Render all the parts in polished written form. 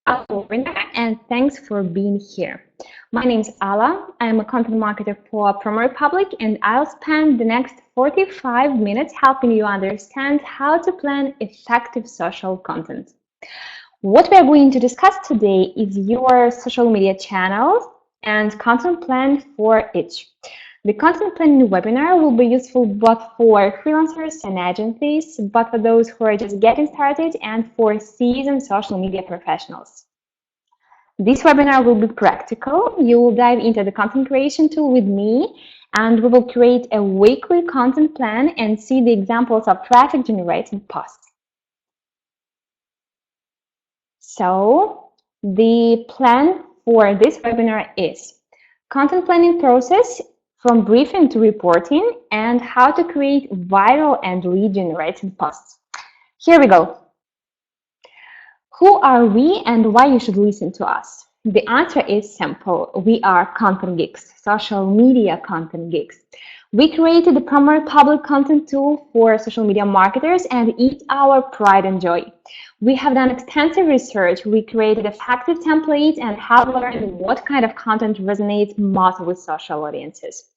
our webinar, and thanks for being here. My name is Ala. I'm a content marketer for PromoRepublic, and I'll spend the next 45 minutes helping you understand how to plan effective social content. What we are going to discuss today is your social media channels and content plan for each. The content planning webinar will be useful both for freelancers and agencies, but for those who are just getting started and for seasoned social media professionals. This webinar will be practical. You will dive into the content creation tool with me, and we will create a weekly content plan and see the examples of traffic generating posts. So the plan for this webinar is content planning process from briefing to reporting and how to create viral and lead generating posts. Here we go. Who are we and why you should listen to us? The answer is simple. We are content geeks, social media content geeks. We created the PromoRepublic content tool for social media marketers, and it's our pride and joy. We have done extensive research. We created effective templates and have learned what kind of content resonates most with social audiences.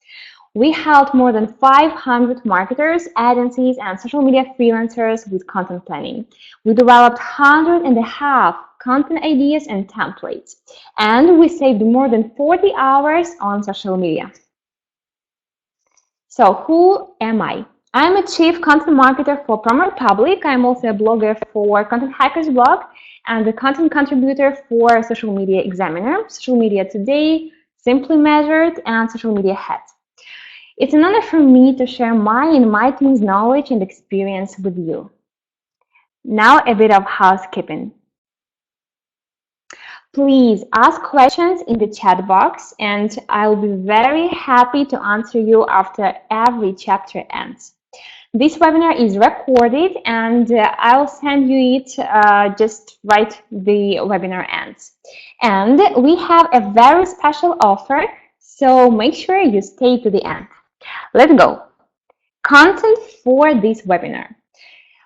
We helped more than 500 marketers, agencies, and social media freelancers with content planning. We developed 150 content ideas and templates, and we saved more than 40 hours on social media. So who am I? I'm a chief content marketer for PromoRepublic. I'm also a blogger for Content Hackers blog and a content contributor for Social Media Examiner, Social Media Today, Simply Measured, and Social Media Hat. It's an honor for me to share my and my team's knowledge and experience with you. Now a bit of housekeeping. Please ask questions in the chat box, and I'll be very happy to answer you after every chapter ends. This webinar is recorded, and I'll send you it just right the webinar ends. And we have a very special offer, so make sure you stay to the end. Let's go. Content for this webinar.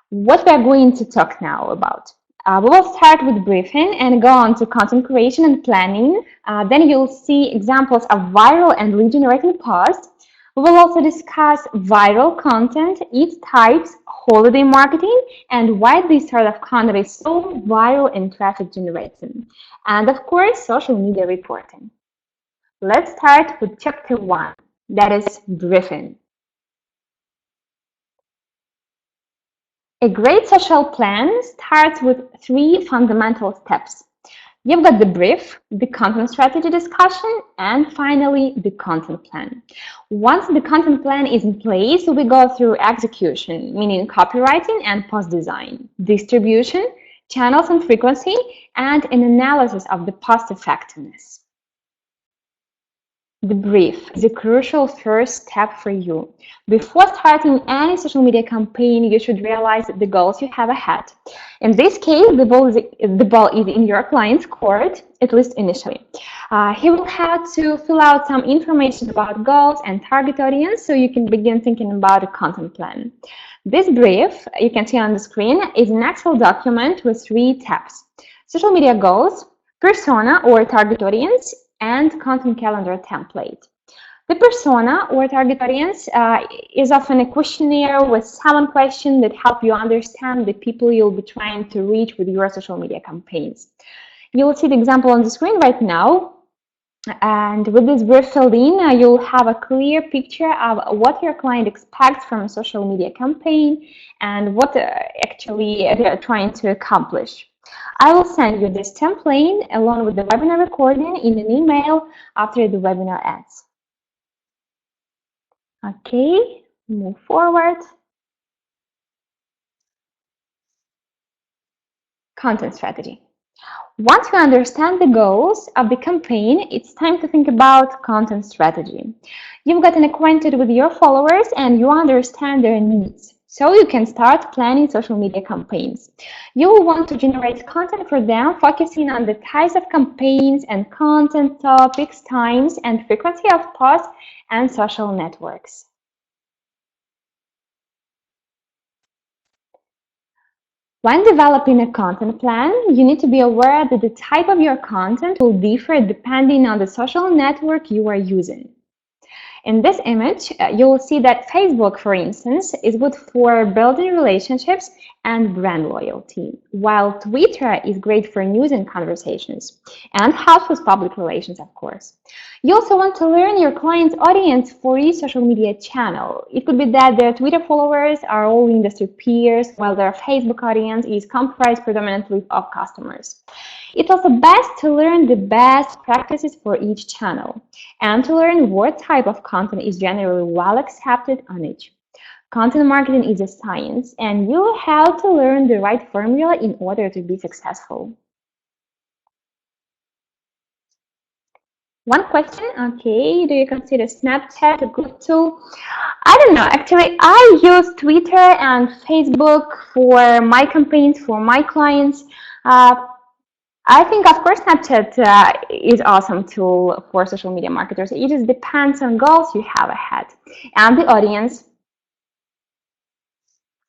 What we are going to talk now about. We will start with briefing and go on to content creation and planning. Then you'll see examples of viral and lead generating posts. We will also discuss viral content, its types, holiday marketing, and why this sort of content is so viral and traffic generating. And of course, social media reporting. Let's start with chapter 1, that is briefing. A great social plan starts with 3 fundamental steps. You've got the brief, the content strategy discussion, and finally the content plan. Once the content plan is in place, we go through execution, meaning copywriting and post design, distribution, channels and frequency, and an analysis of the post effectiveness. The brief is a crucial first step for you. Before starting any social media campaign, you should realize the goals you have ahead. In this case, the ball is in your client's court, at least initially. He will have to fill out some information about goals and target audience so you can begin thinking about a content plan. This brief, you can see on the screen, is an Excel document with 3 tabs: social media goals, persona or target audience, and content calendar template. The persona or target audience is often a questionnaire with 7 questions that help you understand the people you'll be trying to reach with your social media campaigns. You will see the example on the screen right now. And with this brief filled in, you'll have a clear picture of what your client expects from a social media campaign and what actually they're trying to accomplish. I will send you this template along with the webinar recording in an email after the webinar ends. Okay, move forward. Content strategy. Once you understand the goals of the campaign, it's time to think about content strategy. You've gotten acquainted with your followers and you understand their needs. So you can start planning social media campaigns. You will want to generate content for them, focusing on the types of campaigns and content, topics, times, and frequency of posts and social networks. When developing a content plan, you need to be aware that the type of your content will differ depending on the social network you are using. In this image, you will see that Facebook, for instance, is good for building relationships and brand loyalty, while Twitter is great for news and conversations, and helps with public relations, of course. You also want to learn your client's audience for each social media channel. It could be that their Twitter followers are all industry peers, while their Facebook audience is comprised predominantly of customers. It's also best to learn the best practices for each channel and to learn what type of content is generally well accepted on each. Content marketing is a science, and you have to learn the right formula in order to be successful. One question, okay, do you consider Snapchat a good tool? I don't know, actually, I use Twitter and Facebook for my campaigns, for my clients. I think, of course, Snapchat is awesome tool for social media marketers. It just depends on goals you have ahead and the audience.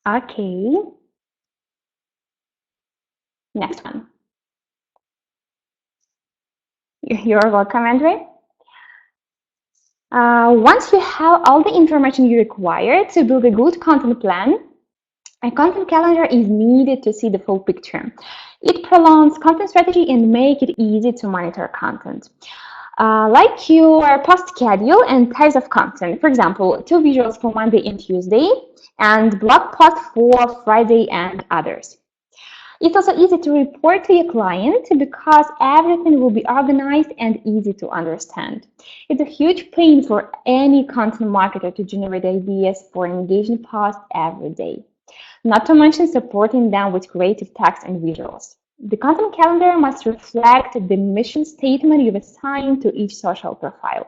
Okay. Next one. You're welcome, Andre. Once you have all the information you require to build a good content plan, a content calendar is needed to see the full picture. It prolongs content strategy and make it easy to monitor content. Like your post schedule and types of content. For example, 2 visuals for Monday and Tuesday, and blog post for Friday and others. It's also easy to report to your client because everything will be organized and easy to understand. It's a huge pain for any content marketer to generate ideas for engaging posts every day, not to mention supporting them with creative text and visuals. The content calendar must reflect the mission statement you've assigned to each social profile.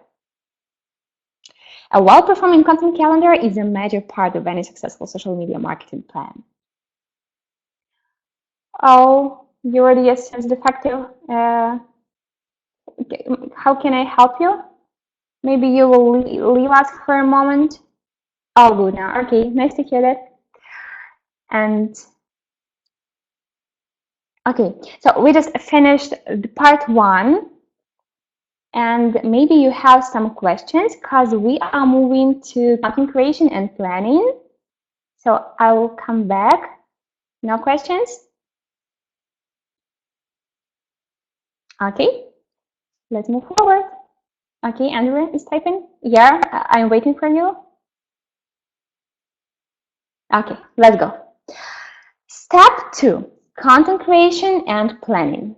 A well-performing content calendar is a major part of any successful social media marketing plan. Oh, your audience is defective. How can I help you? Maybe you will leave us for a moment. All good now. Okay, nice to hear that. And okay, so we just finished the part 1. And maybe you have some questions because we are moving to content creation and planning. So I will come back. No questions? Okay, let's move forward. Okay, Andrew is typing. Yeah, I'm waiting for you. Okay, let's go. Step 2, content creation and planning.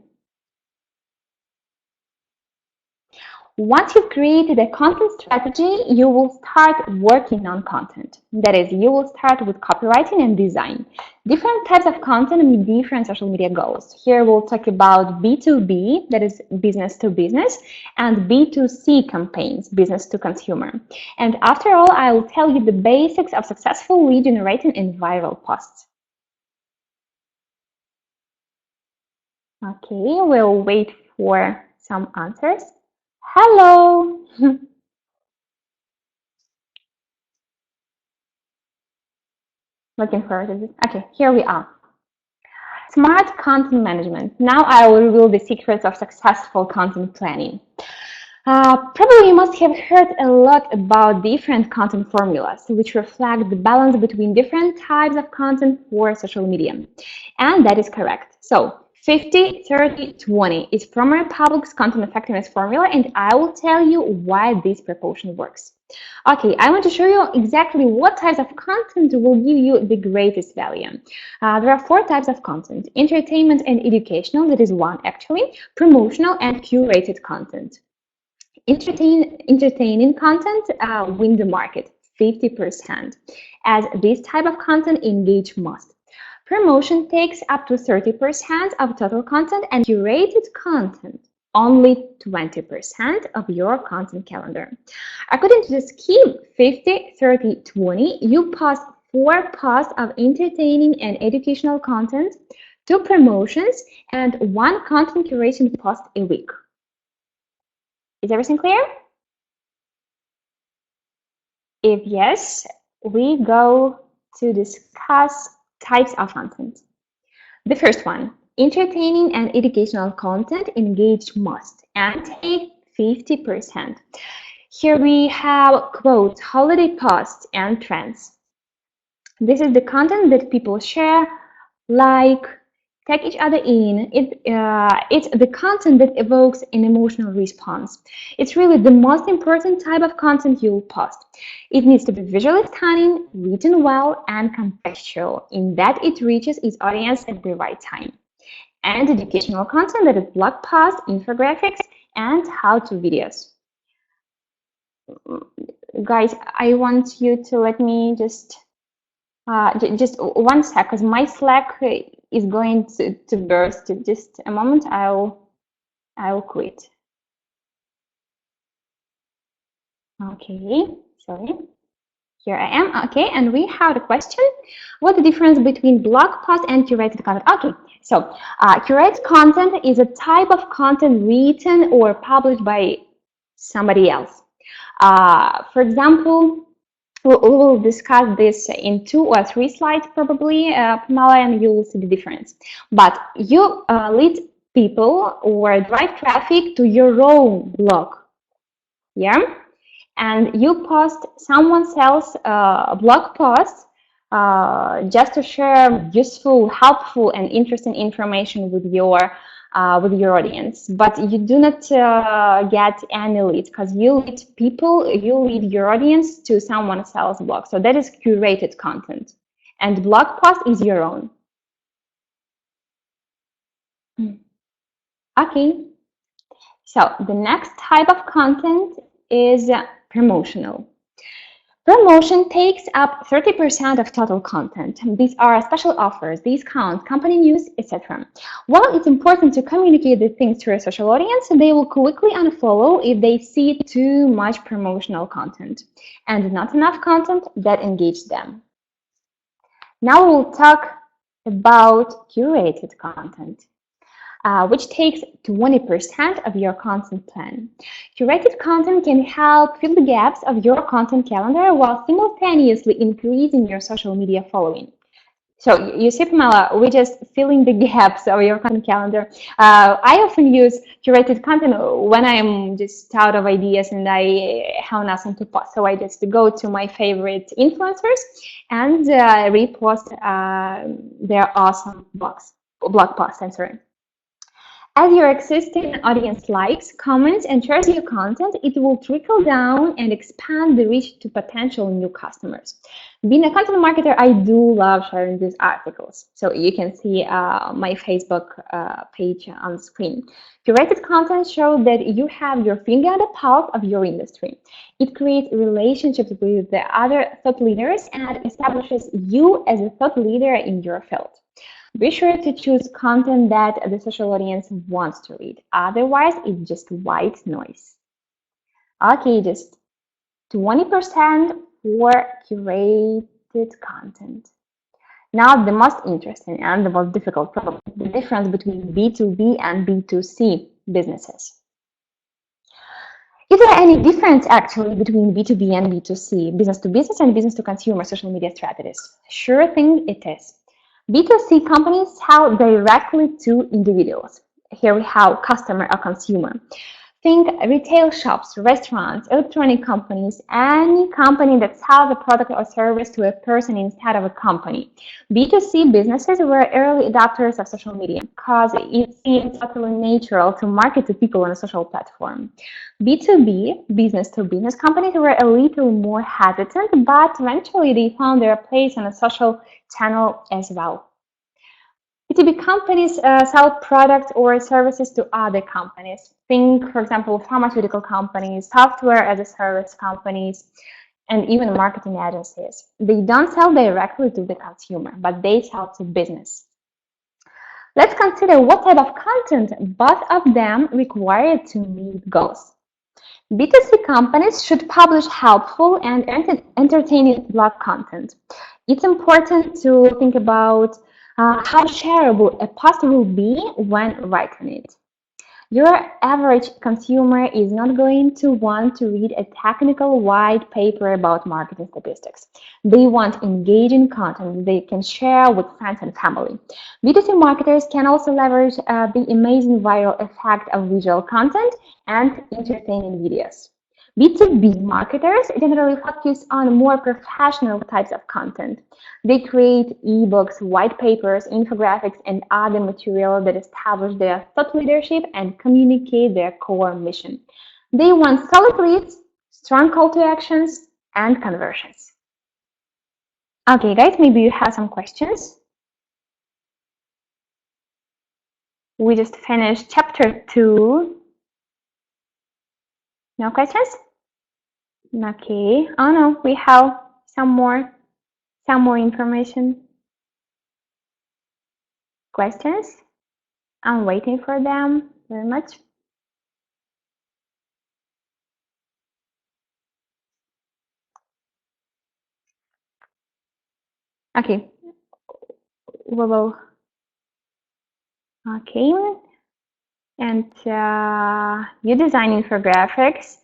Once you've created a content strategy, you will start working on content. That is, you will start with copywriting and design. Different types of content meet different social media goals. Here we'll talk about B2b, that is business to business, and B2c campaigns, business to consumer. And after all, I will tell you the basics of successful lead generating and viral posts. Okay, we'll wait for some answers. Hello! Looking forward to this. Okay, here we are. Smart content management. Now I will reveal the secrets of successful content planning. Probably you must have heard a lot about different content formulas, which reflect the balance between different types of content for social media. And that is correct. So 50, 30, 20 is PromoRepublic's content effectiveness formula, and I will tell you why this proportion works. Okay, I want to show you exactly what types of content will give you the greatest value. There are 4 types of content: entertainment and educational, that is 1 actually, promotional, and curated content. Entertaining content win the market, 50%, as this type of content engage most. Promotion takes up to 30% of total content, and curated content only 20% of your content calendar. According to the scheme 50, 30, 20, you post 4 posts of entertaining and educational content, 2 promotions, and 1 content curation post a week. Is everything clear? If yes, we go to discuss types of content. The first one, entertaining and educational content engaged most and take 50%. Here we have quotes, holiday posts, and trends. This is the content that people share, like, tag each other in. It's the content that evokes an emotional response. It's really the most important type of content you'll post. It needs to be visually stunning, written well, and contextual, in that it reaches its audience at the right time. And educational content, that is blog posts, infographics, and how-to videos. Guys, I want you to let me just 1 sec, because my Slack is going to burst. Just a moment, I'll quit. Okay, sorry. Here I am. Okay, and we have a question. What's the difference between blog post and curated content? Okay, so curated content is a type of content written or published by somebody else. For example, we will discuss this in 2 or 3 slides probably, Pamela, and you will see the difference. But you lead people or drive traffic to your own blog, yeah? And you post someone else's blog post just to share useful, helpful, and interesting information with your audience, but you do not get any leads, because you lead people, you lead your audience to someone else's blog. So that is curated content, and blog post is your own. Okay, so the next type of content is promotional. Promotion takes up 30% of total content. These are special offers, discounts, company news, etc. While it's important to communicate the things to a social audience, they will quickly unfollow if they see too much promotional content and not enough content that engages them. Now we'll talk about curated content, which takes 20% of your content plan. Curated content can help fill the gaps of your content calendar while simultaneously increasing your social media following. So you see, Pamela, we're just filling the gaps of your content calendar. I often use curated content when I'm just out of ideas and I have nothing to post. So I just go to my favorite influencers and repost their awesome blog posts. I'm sorry. As your existing audience likes, comments, and shares your content, it will trickle down and expand the reach to potential new customers. Being a content marketer, I do love sharing these articles. So you can see my Facebook page on the screen. Curated content shows that you have your finger on the pulse of your industry. It creates relationships with the other thought leaders and establishes you as a thought leader in your field. Be sure to choose content that the social audience wants to read. Otherwise, it's just white noise. Okay, just 20% for curated content. Now, the most interesting and the most difficult problem, the difference between B2b and B2c businesses. Is there any difference actually between B2b and B2c, business to business and business to consumer social media strategies? Sure thing it is. B2C companies sell directly to individuals. Here we have customer or consumer. Think retail shops, restaurants, electronic companies, any company that sells a product or service to a person instead of a company. B2C businesses were early adopters of social media because it seems totally natural to market to people on a social platform. B2B, business to business companies were a little more hesitant, but eventually they found their place on a social channel as well. B2B companies sell products or services to other companies. Think, for example, pharmaceutical companies, software as a service companies, and even marketing agencies. They don't sell directly to the consumer, but they sell to business. Let's consider what type of content both of them require to meet goals. B2C companies should publish helpful and entertaining blog content. It's important to think about how shareable a post will be when writing it. Your average consumer is not going to want to read a technical white paper about marketing statistics. They want engaging content they can share with friends and family. B2C marketers can also leverage the amazing viral effect of visual content and entertaining videos. B2B marketers generally focus on more professional types of content. They create ebooks, white papers, infographics, and other material that establish their thought leadership and communicate their core mission. They want solid leads, strong call to actions, and conversions. Okay, guys, maybe you have some questions. We just finished chapter 2. No questions? Okay. Oh no, we have some more information. Questions? I'm waiting for them very much. Okay. We will. Okay. And you design infographics.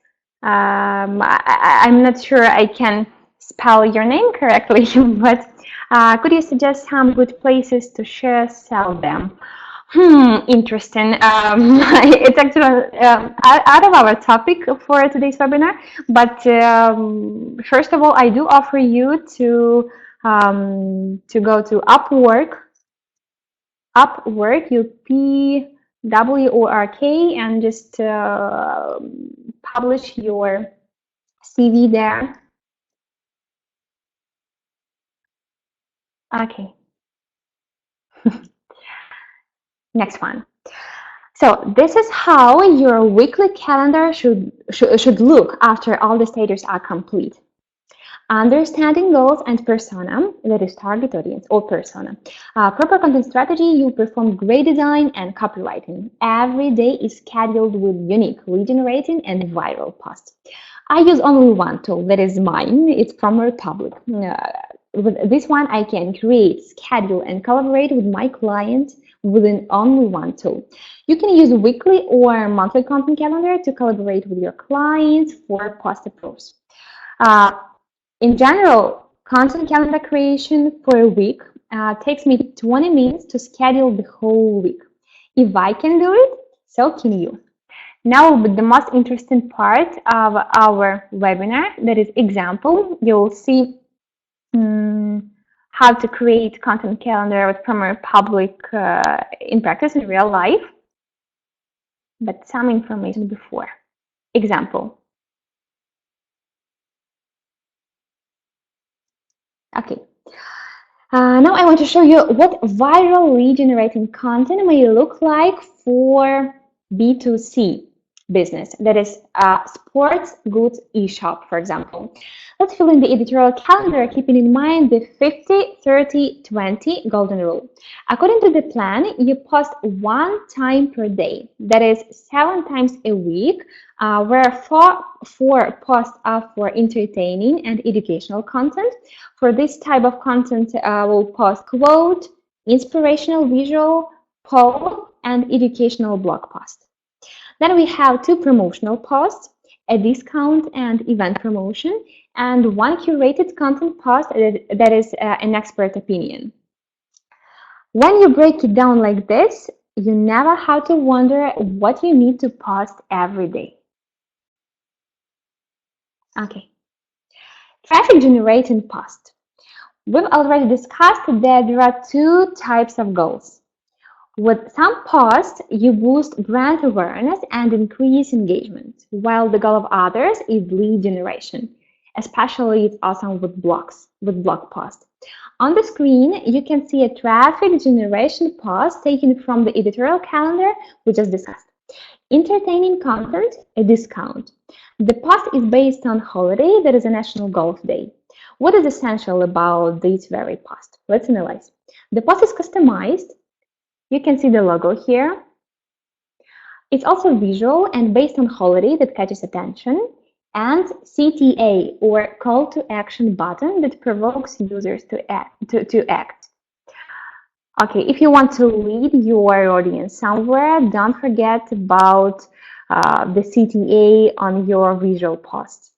I'm not sure I can spell your name correctly, but could you suggest some good places to sell them? Interesting. It's actually out of our topic for today's webinar, but first of all, I do offer you to go to Upwork, UPWORK, and just publish your CV there. Okay. Next one. So this is how your weekly calendar should look after all the stages are complete. Understanding goals and persona, that is target audience or persona. Proper content strategy, you perform great design and copywriting. Every day is scheduled with unique, lead generating and viral posts. I use only one tool, that is mine. It's PromoRepublic. With this one, I can create, schedule, and collaborate with my clients within only one tool. You can use weekly or monthly content calendar to collaborate with your clients for post approves. In general, content calendar creation for a week takes me 20 minutes to schedule the whole week. If I can do it, so can you. Now, the most interesting part of our webinar, that is example. You'll see how to create content calendar with PromoRepublic in practice in real life, but some information before. Example. Okay. Now I want to show you what viral lead generating content may look like for B2C business, that is sports goods e-shop, for example. Let's fill in the editorial calendar, keeping in mind the 50-30-20 golden rule. According to the plan, you post 1 time per day, that is 7 times a week, where 4 posts are for entertaining and educational content. For this type of content, we'll post quote, inspirational visual, poll, and educational blog post. Then we have 2 promotional posts, a discount and event promotion, and 1 curated content post that is an expert opinion. When you break it down like this, you never have to wonder what you need to post every day. Okay. Traffic generating post. We've already discussed that there are 2 types of goals. With some posts, you boost brand awareness and increase engagement, while the goal of others is lead generation. Especially it's awesome with blog posts. On the screen, you can see a traffic generation post taken from the editorial calendar we just discussed. Entertaining content, a discount. The post is based on holiday, that is a National Golf Day. What is essential about this very post? Let's analyze. The post is customized. You can see the logo here. It's also visual and based on holiday that catches attention, and CTA, or call to action button, that provokes users to act. Okay, if you want to lead your audience somewhere, don't forget about the CTA on your visual post.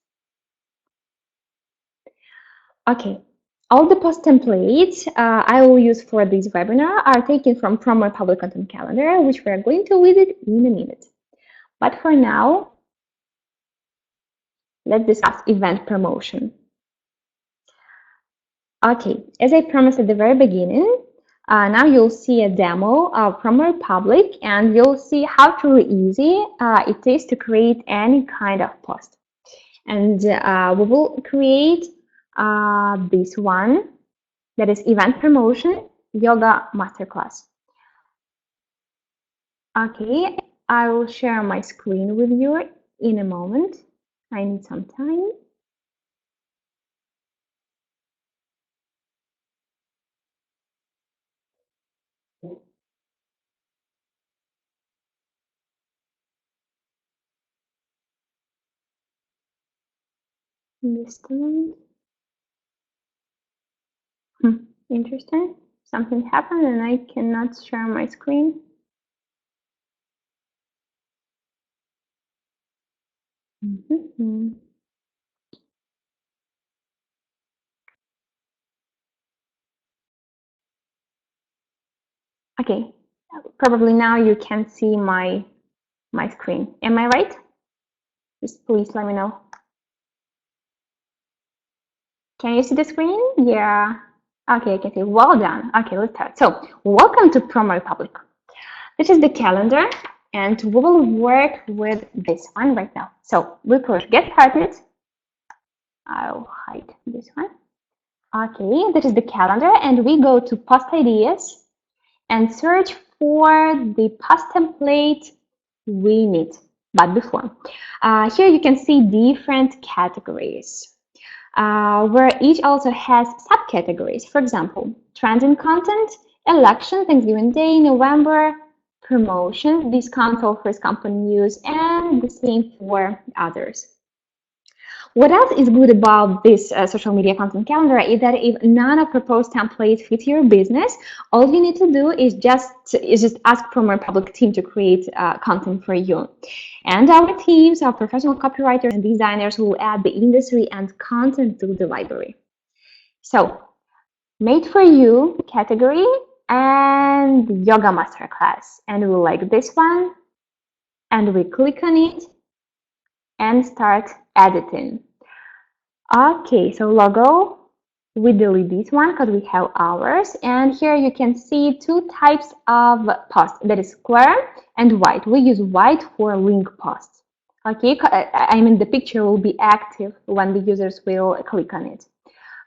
Okay, all the post templates I will use for this webinar are taken from PromoRepublic Content Calendar, which we're going to visit in a minute. But for now, let's discuss event promotion. Okay, as I promised at the very beginning, now you'll see a demo of PromoRepublic, and you'll see how truly easy it is to create any kind of post. And we will create this one, that is event promotion yoga masterclass. Okay, I will share my screen with you in a moment. I need some time. Just a moment. Interesting. Something happened and I cannot share my screen. Okay, probably now you can see my screen. Am I right? Just please let me know. Can you see the screen? Yeah. Okay, I can see. Well done. Okay, let's start. So, welcome to PromoRepublic. This is the calendar, and we will work with this one right now. So, we push get started. I'll hide this one. Okay, this is the calendar, and we go to post ideas and search for the post template we need. But before, here you can see different categories. Where each also has subcategories. For example, trending content, election, Thanksgiving Day, November, promotion, discount offers, company news, and the same for others. What else is good about this social media content calendar is that if none of proposed templates fit your business, all you need to do is just ask PromoRepublic team to create content for you. And our teams are professional copywriters and designers who will add the industry and content to the library. So, made for you category and yoga masterclass. And we like this one, and we click on it and start editing. Okay, so logo, we delete this one because we have ours. And here you can see two types of posts, that is square and white. We use white for link posts. Okay, I mean the picture will be active when the users will click on it.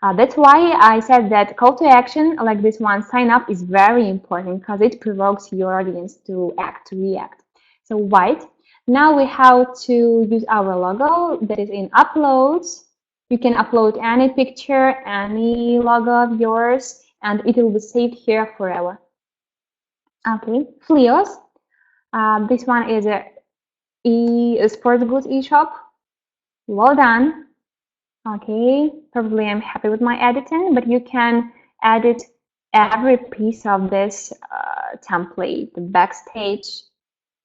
That's why I said that call to action like this one, sign up, is very important because it provokes your audience to act, to react. So white. Now we have to use our logo that is in uploads. You can upload any picture, any logo of yours, and it will be saved here forever. Okay, Fleos. This one is a sports goods e-shop. Well done. Okay, probably I'm happy with my editing, but you can edit every piece of this template, the backstage,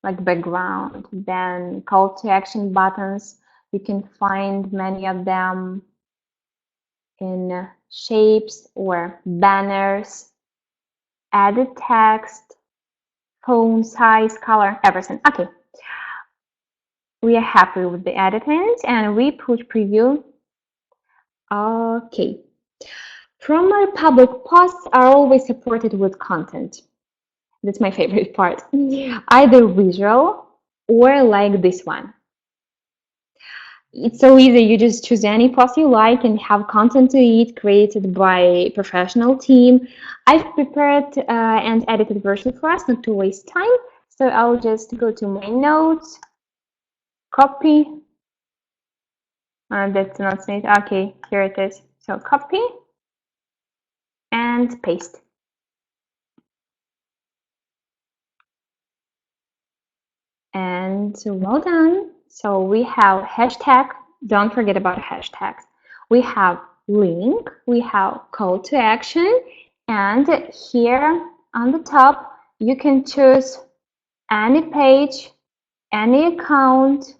like background, then call to action buttons. You can find many of them in shapes or banners, edit text, font size, color, everything. Okay, we are happy with the editing and we push preview. Okay, PromoRepublic posts are always supported with content. That's my favorite part. Either visual or like this one. It's so easy. You just choose any post you like and have content to it created by a professional team. I've prepared and edited version for us, not to waste time. So I'll just go to my notes, copy. That's not it. Okay, here it is. So copy and paste. And well done. So we have hashtag, don't forget about hashtags. We have link, we have call to action, and here On the top, you can choose any page, any account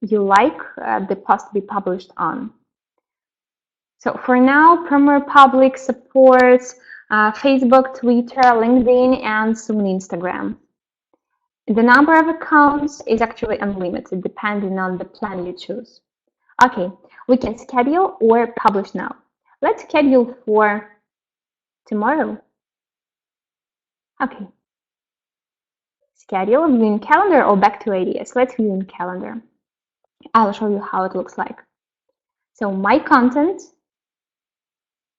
you like the post to be published on. So for now, PromoRepublic supports Facebook, Twitter, LinkedIn, and soon Instagram. The number of accounts is actually unlimited, depending on the plan you choose. Okay, we can schedule or publish now. Let's schedule for tomorrow. Okay. Schedule, view in calendar, or back to ideas. Let's view in calendar. I'll show you how it looks like. So my content,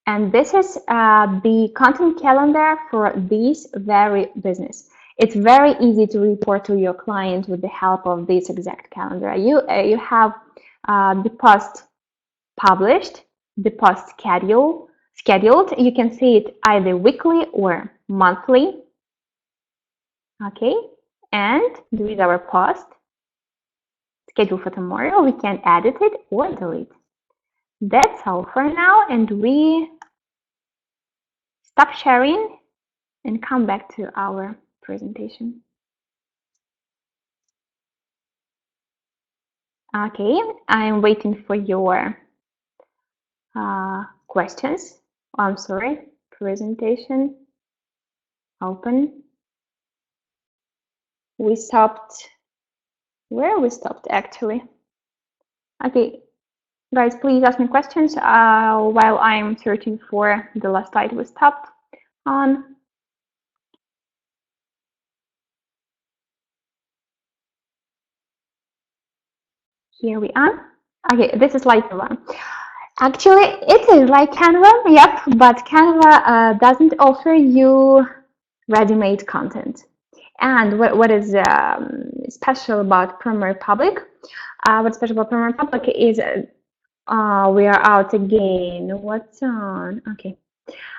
and this is the content calendar for this very business. It's very easy to report to your client with the help of this exact calendar. You have the post published, the post scheduled. You can see it either weekly or monthly. Okay, and there is our post schedule for tomorrow. We can edit it or delete. That's all for now, and we stop sharing and come back to our presentation. Okay, I'm waiting for your questions. Oh, I'm sorry, presentation open. We stopped where we stopped actually. Okay, guys, please ask me questions while I'm searching for the last slide we stopped on. Here we are. Okay, this is like Canva. Actually, it is like Canva, yep, but Canva doesn't offer you ready-made content. And what is special about PromoRepublic? What's special about PromoRepublic is we are out again. What's on? Okay.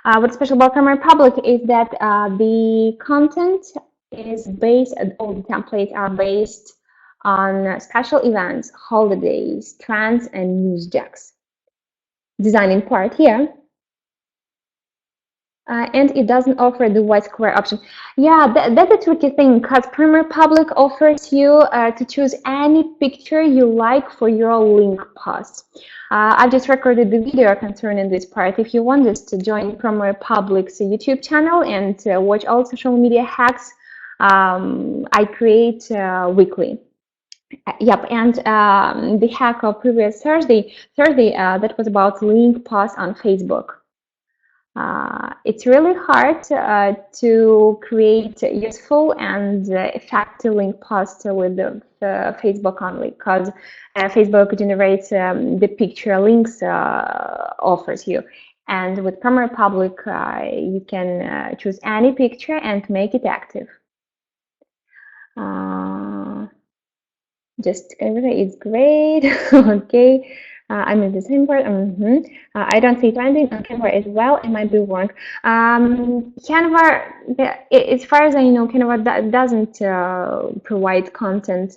What's special about PromoRepublic is that the content is based, all the templates are based on special events, holidays, trends, and news jacks. Design in part here. And it doesn't offer the white square option. Yeah, that's a tricky thing because PromoRepublic offers you to choose any picture you like for your link post. I've just recorded the video concerning this part. If you want us to join PromoRepublic's YouTube channel and watch all social media hacks I create weekly. Yep, and the hack of previous Thursday, that was about link post on Facebook. It's really hard to create useful and effective link posts with the Facebook only because Facebook generates the picture links offers you. And with PromoRepublic, you can choose any picture and make it active. Just everything is great. Okay. I'm in the same part. I don't see trending on Canva as well. It might be wrong. Canva, as far as I know, Canva doesn't provide content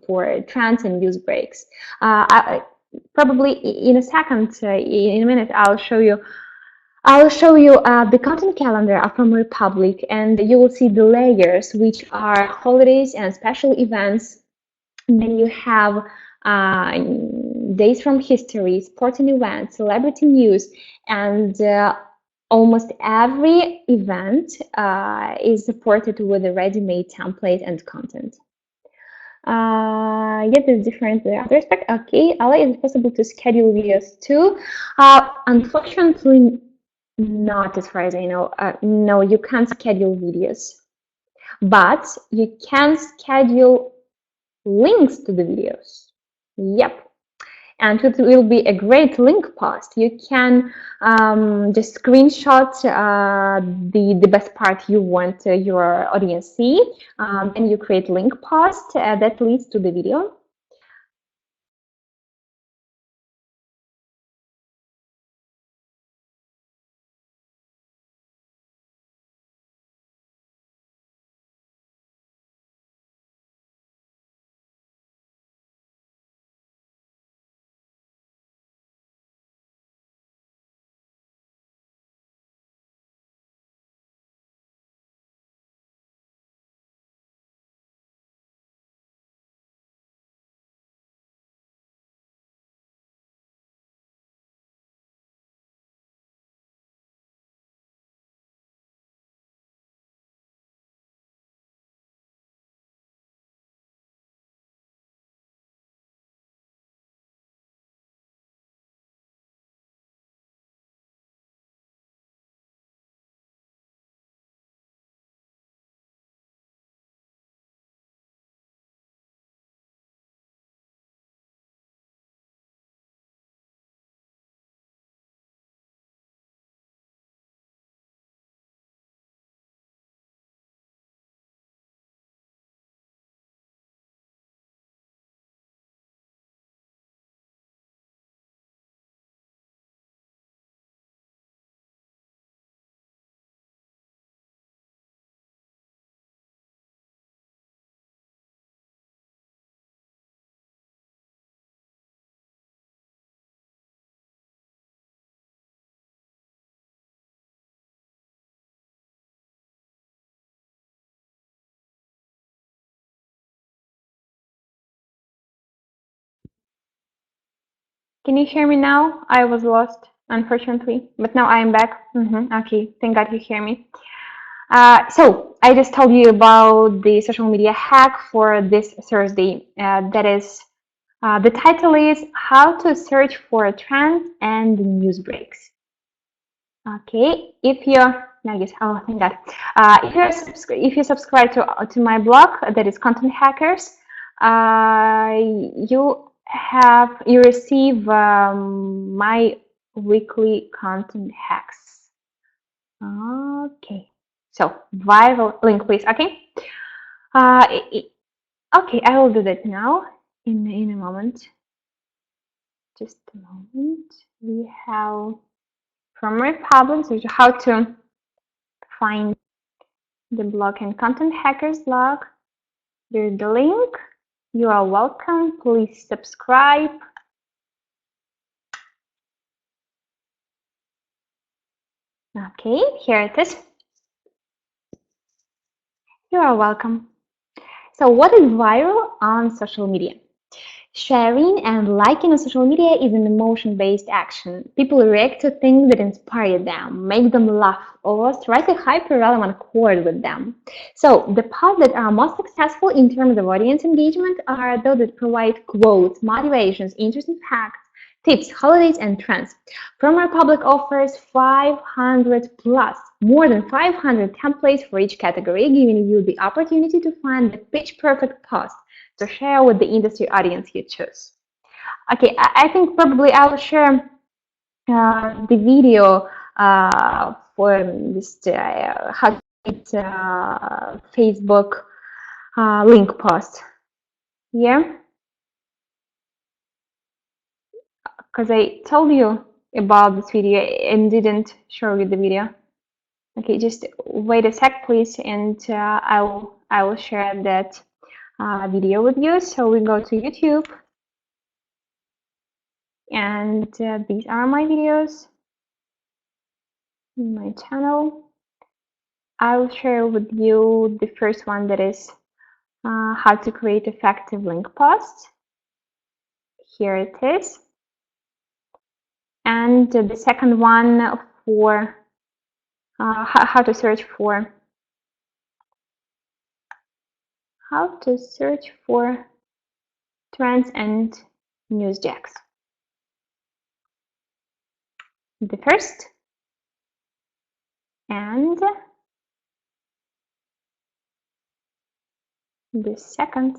for trends and news breaks. Probably in a second, in a minute, I'll show you the content calendar of PromoRepublic, and you will see the layers, which are holidays and special events. And then you have days from history, sporting events, celebrity news, and almost every event is supported with a ready-made template and content. Yeah, there's different other aspect. Okay, Allah, is it possible to schedule videos too? Unfortunately, not as far as I know. No, you can't schedule videos, but you can schedule links to the videos. Yep. And it will be a great link post. You can just screenshot the best part you want your audience see, and you create link post that leads to the video. Can you hear me now? I was lost, unfortunately, but now I am back. Okay, thank God you hear me. So I just told you about the social media hack for this Thursday. That is, the title is How to Search for Trends and News Breaks. Okay, if you're oh, thank God. If you subscribe to my blog, that is Content Hackers, you receive my weekly content hacks. Okay, so viral link, please. Okay, okay, I will do that now in a moment. Just a moment. We have PromoRepublic, so how to find the blog and Content Hackers blog. There's the link. You are welcome. Please subscribe. Okay, here it is. You are welcome. So what is viral on social media? Sharing and liking on social media is an emotion-based action. People react to things that inspire them, make them laugh, or strike a hyper-relevant chord with them. So the posts that are most successful in terms of audience engagement are those that provide quotes, motivations, interesting facts, tips, holidays, and trends. PromoRepublic offers 500 plus, more than 500 templates for each category, giving you the opportunity to find the pitch-perfect post to share with the industry audience you choose. Okay, I think probably I will share the video for this how to create Facebook link post. Yeah, because I told you about this video and didn't show you the video. Okay, just wait a sec, please, and I will share that video with you. So we go to YouTube. And these are my videos in my channel. I will share with you the first one, that is how to create effective link posts. Here it is. And the second one for how to search for trends and newsjacks. The first and the second.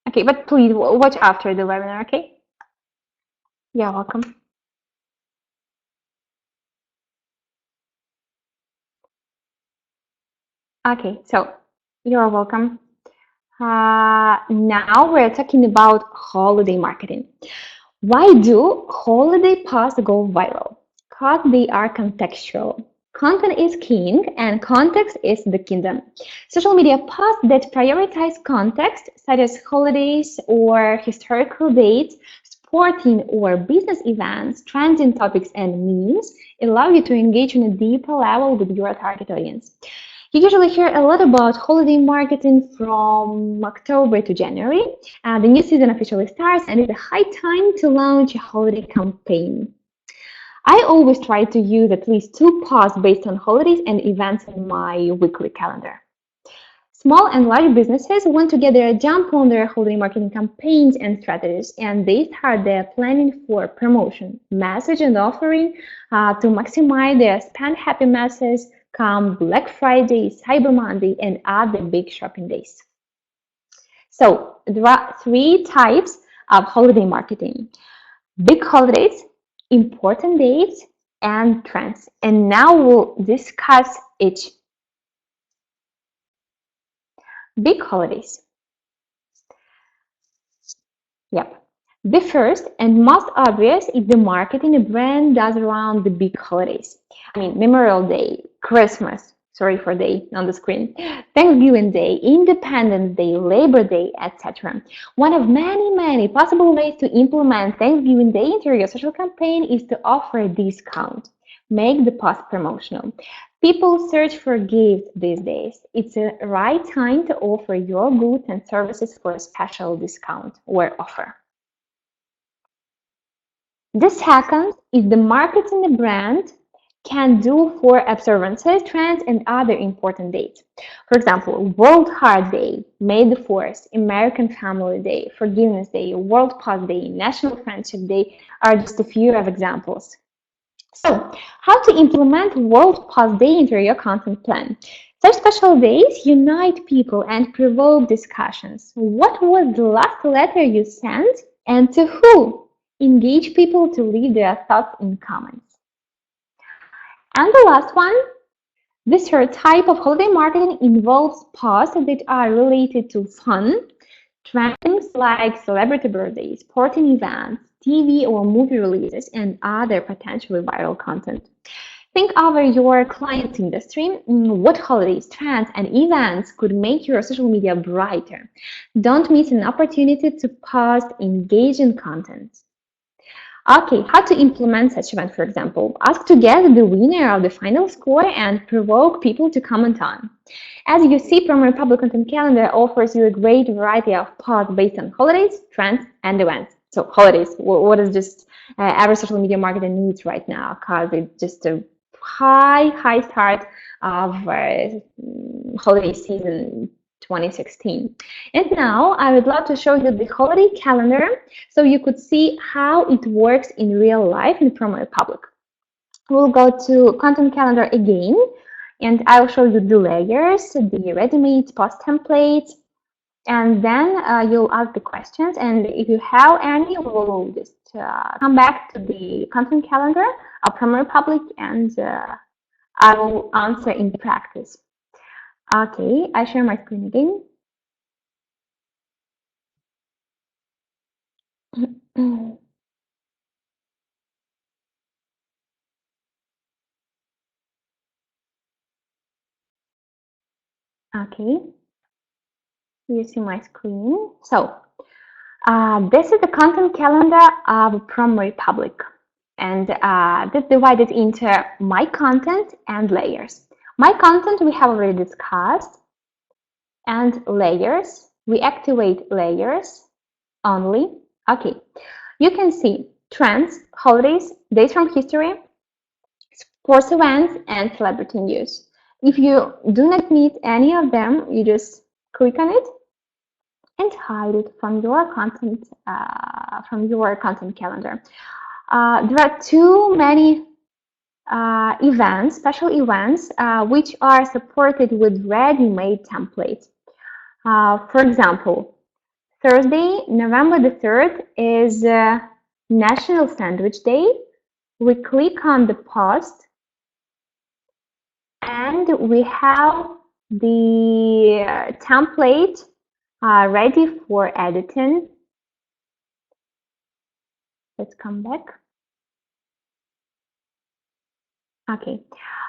Okay, but please watch after the webinar, okay? You're welcome. Okay, so you're welcome. Now we're talking about holiday marketing. Why do holiday posts go viral? Because they are contextual. Content is king and context is the kingdom. Social media posts that prioritize context, such as holidays or historical dates, sporting or business events, trending topics, and memes, allow you to engage on a deeper level with your target audience. You usually hear a lot about holiday marketing from October to January. The new season officially starts and it's a high time to launch a holiday campaign. I always try to use at least 2 posts based on holidays and events in my weekly calendar. Small and large businesses want to get their jump on their holiday marketing campaigns and strategies, and they start their planning for promotion, message, and offering to maximize their spend-happy masses come Black Friday, Cyber Monday, and other big shopping days. So there are 3 types of holiday marketing: big holidays, important dates, and trends. And now we'll discuss each. Big holidays. Yep. The first and most obvious is the marketing a brand does around the big holidays. I mean, Memorial Day, Christmas, sorry for day on the screen, Thanksgiving Day, Independence Day, Labor Day, etc. One of many possible ways to implement Thanksgiving Day into your social campaign is to offer a discount. Make the post promotional. People search for gifts these days. It's the right time to offer your goods and services for a special discount or offer. The second is the marketing the brand can do for observances, trends, and other important dates. For example, World Heart Day, May the 4th, American Family Day, Forgiveness Day, World Pause Day, National Friendship Day are just a few of examples. So, how to implement World Pause Day into your content plan? Such special days unite people and provoke discussions. What was the last letter you sent and to who? Engage people to leave their thoughts in comments. And the last one, the third type of holiday marketing involves posts that are related to fun, trends like celebrity birthdays, sporting events, TV or movie releases, and other potentially viral content. Think over your client's industry. What holidays, trends, and events could make your social media brighter? Don't miss an opportunity to post engaging content. Okay, how to implement such event, for example. Ask to get the winner of the final score and provoke people to comment on. As you see, PromoRepublic Content Calendar offers you a great variety of posts based on holidays, trends, and events. So holidays, what is just every social media marketer needs right now, because it's just a high start of holiday season 2016. And now I would love to show you the holiday calendar so you could see how it works in real life in PromoRepublic. We'll go to content calendar again, and I'll show you the layers, the ready-made post templates, and then you'll ask the questions. And if you have any, we'll just come back to the content calendar of PromoRepublic, and I will answer in practice. Okay, I share my screen again. Okay, you see my screen. So this is the content calendar of PromoRepublic, and that's divided into my content and layers. My content we have already discussed, and layers, we activate layers only. Okay, you can see trends, holidays, days from history, sports events, and celebrity news. If you do not need any of them, you just click on it and hide it from your content calendar. There are too many events, special events, which are supported with ready-made templates. For example, Thursday, November the 3rd is National Sandwich Day. We click on the post and we have the template ready for editing. Let's come back. Okay,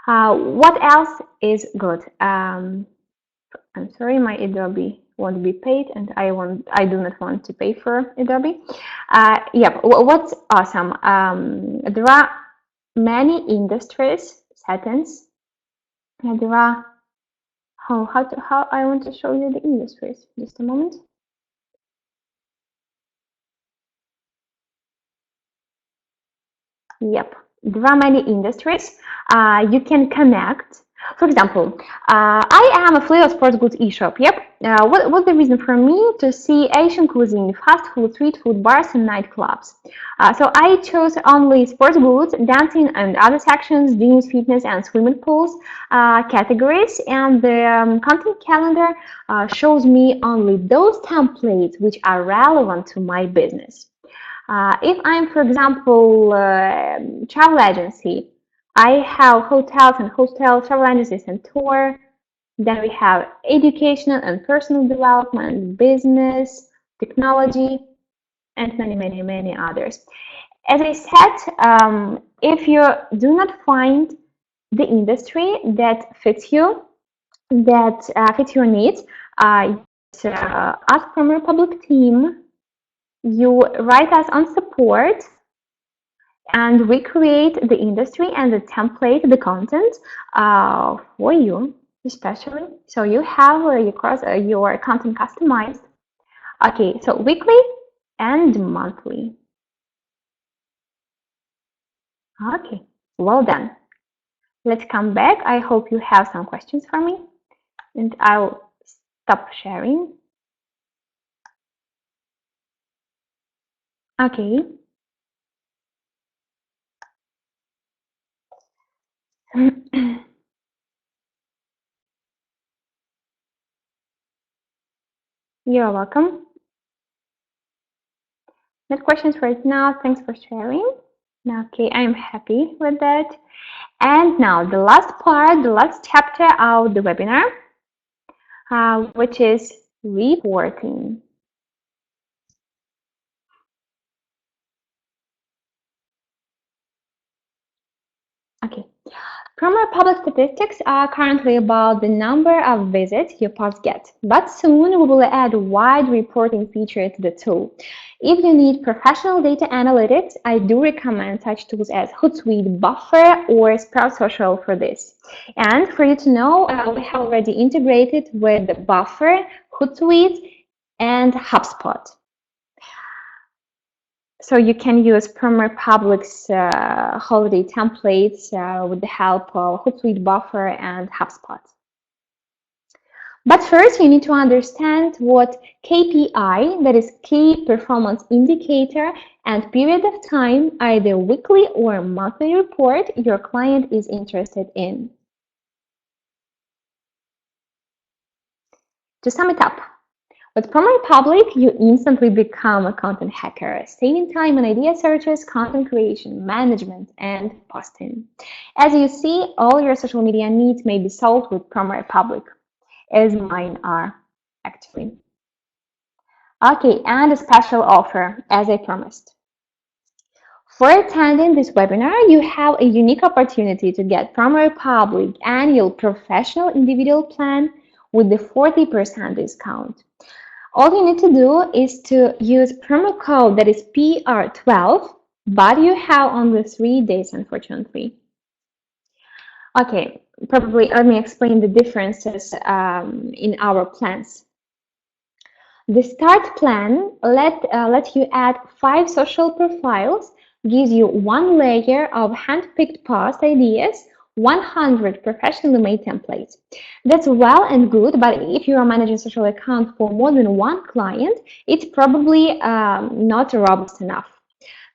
what else is good? I'm sorry, my Adobe won't be paid, and I do not want to pay for Adobe. Yeah, what's awesome? There are many industries settings, and there are how I want to show you the industries. Just a moment. Yep, there are many industries you can connect. For example, I am a Flavor Sports Goods eShop. Yep. What's the reason for me to see Asian cuisine, fast food, street food, bars, and nightclubs? So I chose only sports goods, dancing, and other sections, gyms, fitness, and swimming pools categories. And the content calendar shows me only those templates which are relevant to my business. If I'm, for example, travel agency, I have hotels and hostels, travel agencies and tour. Then we have educational and personal development, business, technology, and many others. As I said, if you do not find the industry that fits you, that fits your needs, ask PromoRepublic team. You write us on support, and we create the industry and the template, the content for you, especially. So you have your content customized. Okay, so weekly and monthly. Okay, well done. Let's come back. I hope you have some questions for me, and I'll stop sharing. Okay. You're welcome. No questions right now. Thanks for sharing. Okay, I'm happy with that. And now the last part, the last chapter of the webinar, which is reporting. Okay. PromoRepublic statistics are currently about the number of visits your posts get, but soon we will add a wide reporting feature to the tool. If you need professional data analytics, I do recommend such tools as Hootsuite, Buffer, or Sprout Social for this. And for you to know, we have already integrated with Buffer, Hootsuite, and HubSpot. So you can use PromoRepublic's holiday templates with the help of Hootsuite, Buffer, and HubSpot. But first, you need to understand what KPI, that is key performance indicator, and period of time, either weekly or monthly report, your client is interested in. To sum it up, with PromoRepublic, you instantly become a content hacker, saving time on idea searches, content creation, management, and posting. As you see, all your social media needs may be solved with PromoRepublic, as mine are, actually. Okay, and a special offer, as I promised. For attending this webinar, you have a unique opportunity to get PromoRepublic annual professional individual plan with the 40% discount. All you need to do is to use promo code that is PR12, but you have only 3 days, unfortunately. Okay, probably let me explain the differences in our plans. The start plan lets you add 5 social profiles, gives you 1 layer of hand-picked post ideas, 100 professionally made templates. That's well and good, but if you are managing social account for more than 1 client, it's probably not robust enough.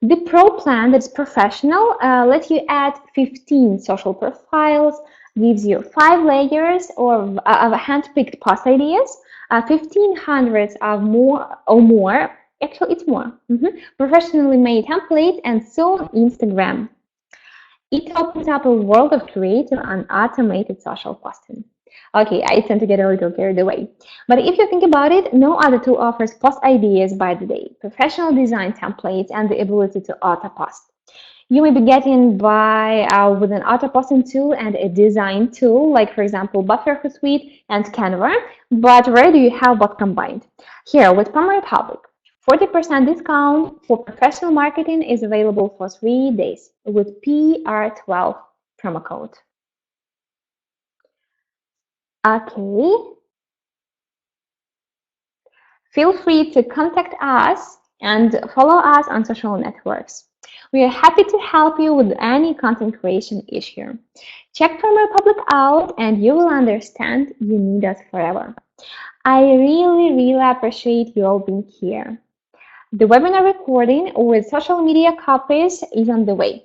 The Pro plan that's professional lets you add 15 social profiles, gives you 5 layers of hand-picked post ideas, 1500 of more, actually it's more, professionally made templates, and soon Instagram. It opens up a world of creative and automated social posting. Okay, I tend to get a little carried away. But if you think about it, no other tool offers post ideas by the day, professional design templates, and the ability to auto post. You may be getting by with an auto posting tool and a design tool, like for example, Buffer Suite and Canva, but where do you have both combined? Here with PromoRepublic, 40% discount for professional marketing is available for 3 days with PR12 promo code. Okay. Feel free to contact us and follow us on social networks. We are happy to help you with any content creation issue. Check PromoRepublic out and you will understand you need us forever. I really appreciate you all being here. The webinar recording with social media copies is on the way.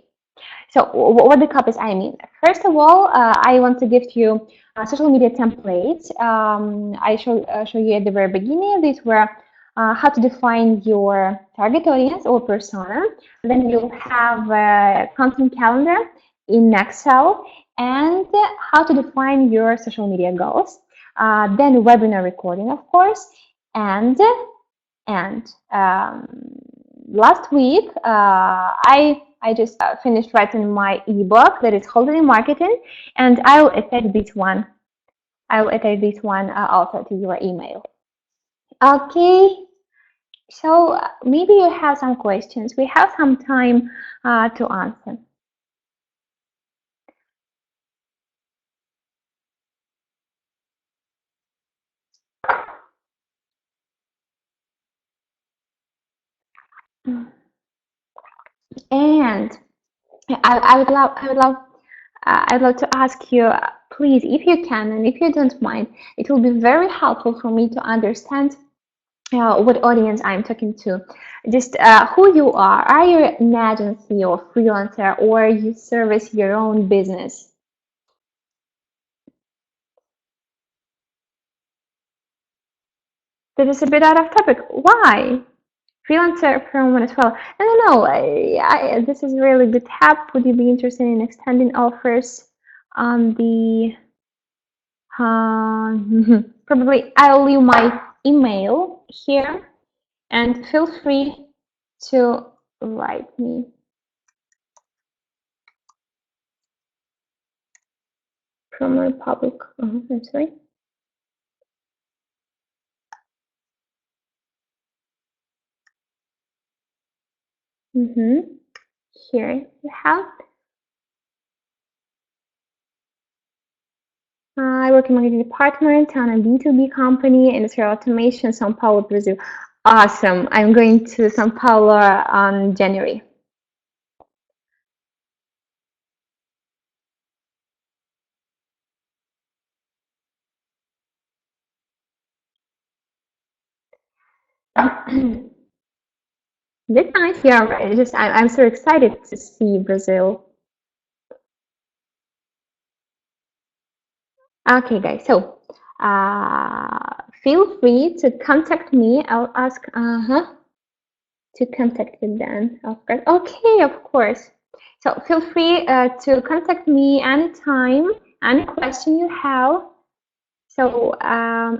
So what the copies I mean? First of all, I want to give you social media templates. I show you at the very beginning. These were how to define your target audience or persona. Then you'll have a content calendar in Excel and how to define your social media goals. Then webinar recording, of course, and last week I just finished writing my ebook that is holiday marketing, and I will attach this one. I will attach this one also to your email. Okay, so maybe you have some questions. We have some time to answer. And I'd love to ask you, please, if you can and if you don't mind, it will be very helpful for me to understand what audience I'm talking to. Just who you are. Are you an agency or freelancer, or you service your own business? That is a bit out of topic. Why? Freelancer promo as well. I don't know. This is a really good tab. Would you be interested in extending offers on the probably I'll leave my email here and feel free to write me. PromoRepublic. I'm sorry. Here you have. I work in marketing department on a B2b company, industrial automation, São Paulo, Brazil. Awesome. I'm going to São Paulo on January. That's nice. Yeah, right. I'm so excited to see Brazil. Okay, guys. So feel free to contact me. I'll ask to contact you then. Of course. Okay, of course. So feel free to contact me anytime, any question you have. So I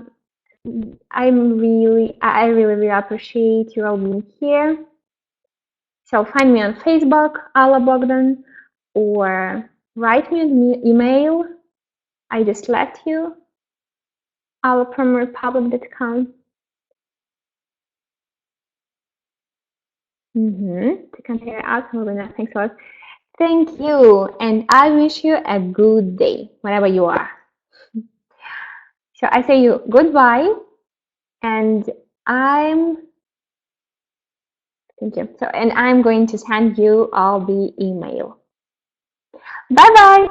really appreciate you all being here. So find me on Facebook, Alla Bogdan, or write me an email. I just left you, allapromorepublic.com. To continue out, thanks a lot. Thank you, and I wish you a good day, wherever you are. So I say you goodbye, and thank you. So, and I'm going to send you all the email. Bye bye.